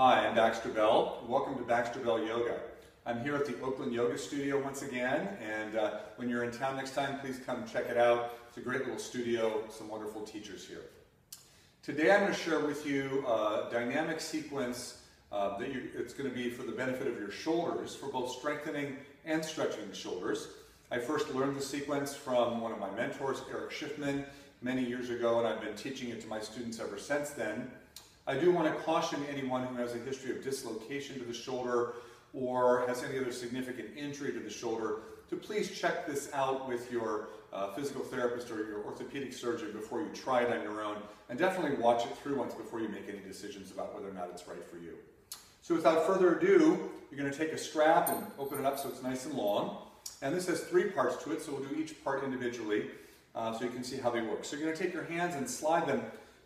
Hi, I'm Baxter Bell. Welcome to Baxter Bell Yoga. I'm here at the Oakland Yoga Studio once again, and when you're in town next time, please come check it out. It's a great little studio, some wonderful teachers here. Today I'm going to share with you a dynamic sequence it's going to be for the benefit of your shoulders, for both strengthening and stretching the shoulders. I first learned the sequence from one of my mentors, Erich Schiffmann, many years ago, and I've been teaching it to my students ever since then. I do want to caution anyone who has a history of dislocation to the shoulder or has any other significant injury to the shoulder to please check this out with your physical therapist or your orthopedic surgeon before you try it on your own, and definitely watch it through once before you make any decisions about whether or not it's right for you. So without further ado, you're going to take a strap and open it up so it's nice and long. And this has 3 parts to it, so we'll do each part individually so you can see how they work. So you're going to take your hands and slide them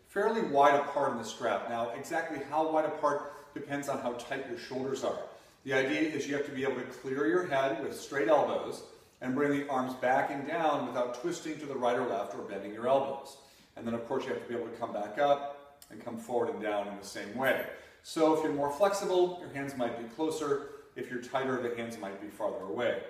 fairly wide apart on the strap. Now, exactly how wide apart depends on how tight your shoulders are. The idea is you have to be able to clear your head with straight elbows and bring the arms back and down without twisting to the right or left or bending your elbows. And then, of course, you have to be able to come back up and come forward and down in the same way. So if you're more flexible, your hands might be closer. If you're tighter, the hands might be farther away.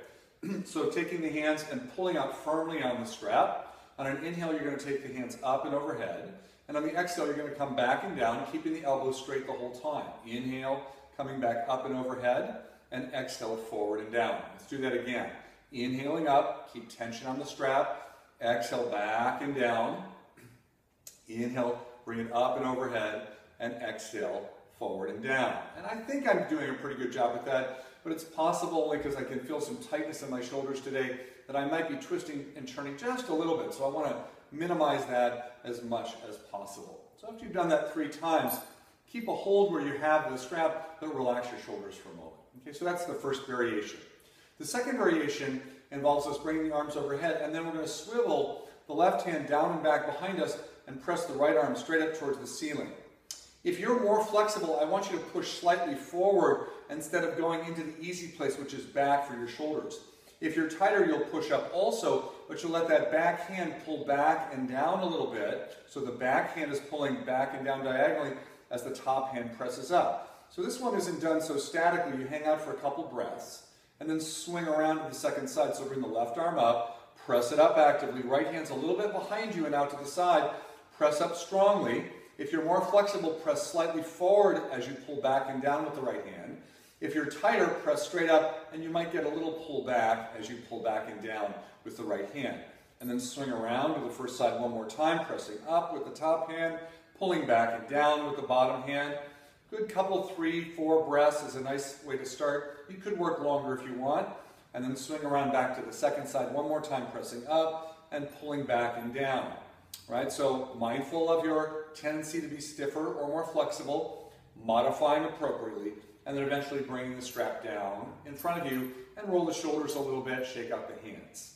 So taking the hands and pulling out firmly on the strap. On an inhale, you're going to take the hands up and overhead. And on the exhale, you're going to come back and down, keeping the elbows straight the whole time. Inhale, coming back up and overhead, and exhale forward and down. Let's do that again. Inhaling up, keep tension on the strap. Exhale back and down. Inhale, bring it up and overhead, and exhale forward and down. And I think I'm doing a pretty good job with that, but it's possible only because I can feel some tightness in my shoulders today that I might be twisting and turning just a little bit. So I want to minimize that as much as possible. So after you've done that 3 times, keep a hold where you have the strap, but relax your shoulders for a moment. Okay, so that's the first variation. The second variation involves us bringing the arms overhead, and then we're going to swivel the left hand down and back behind us and press the right arm straight up towards the ceiling. If you're more flexible, I want you to push slightly forward instead of going into the easy place, which is back for your shoulders. If you're tighter, you'll push up also, but you'll let that back hand pull back and down a little bit. So the back hand is pulling back and down diagonally as the top hand presses up. So this one isn't done so statically. You hang out for a couple breaths and then swing around to the second side. So bring the left arm up, press it up actively. Right hand's a little bit behind you and out to the side. Press up strongly. If you're more flexible, press slightly forward as you pull back and down with the right hand. If you're tighter, press straight up, and you might get a little pull back as you pull back and down with the right hand. And then swing around to the first side one more time, pressing up with the top hand, pulling back and down with the bottom hand. Good couple, 3, 4 breaths is a nice way to start. You could work longer if you want. And then swing around back to the second side one more time, pressing up and pulling back and down. Right? So mindful of your tendency to be stiffer or more flexible, modifying appropriately, and then eventually bringing the strap down in front of you and roll the shoulders a little bit, shake out the hands.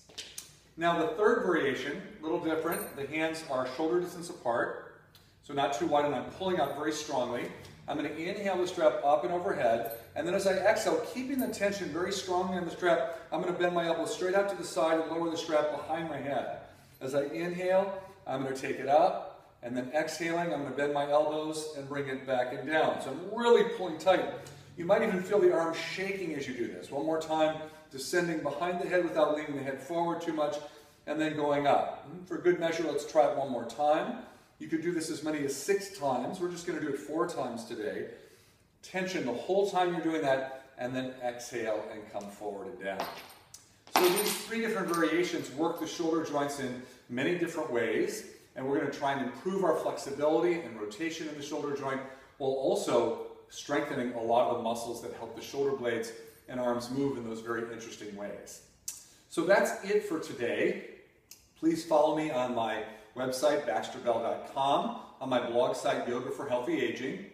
Now the third variation, a little different. The hands are shoulder distance apart, so not too wide, and I'm pulling out very strongly. I'm going to inhale the strap up and overhead, and then as I exhale, keeping the tension very strongly on the strap, I'm going to bend my elbows straight out to the side and lower the strap behind my head. As I inhale, I'm going to take it up, and then exhaling, I'm going to bend my elbows and bring it back and down. So I'm really pulling tight. You might even feel the arms shaking as you do this. One more time, descending behind the head without leaning the head forward too much, and then going up. For good measure, let's try it one more time. You could do this as many as 6 times. We're just going to do it 4 times today. Tension the whole time you're doing that, and then exhale and come forward and down. So these 3 different variations work the shoulder joints in many different ways, and we're going to try and improve our flexibility and rotation in the shoulder joint while also strengthening a lot of the muscles that help the shoulder blades and arms move in those very interesting ways. So that's it for today. Please follow me on my website, baxterbell.com, on my blog site, Yoga for Healthy Aging.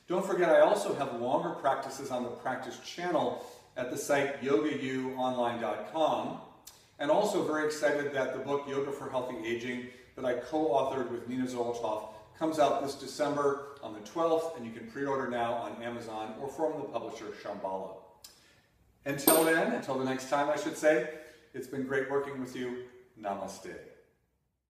Don't forget, I also have longer practices on the practice channel at the site yogauonline.com. And also very excited that the book Yoga for Healthy Aging that I co-authored with Nina Zolotov comes out this December on the 12th, and you can pre-order now on Amazon or from the publisher Shambhala. Until then, until the next time I should say, it's been great working with you. Namaste.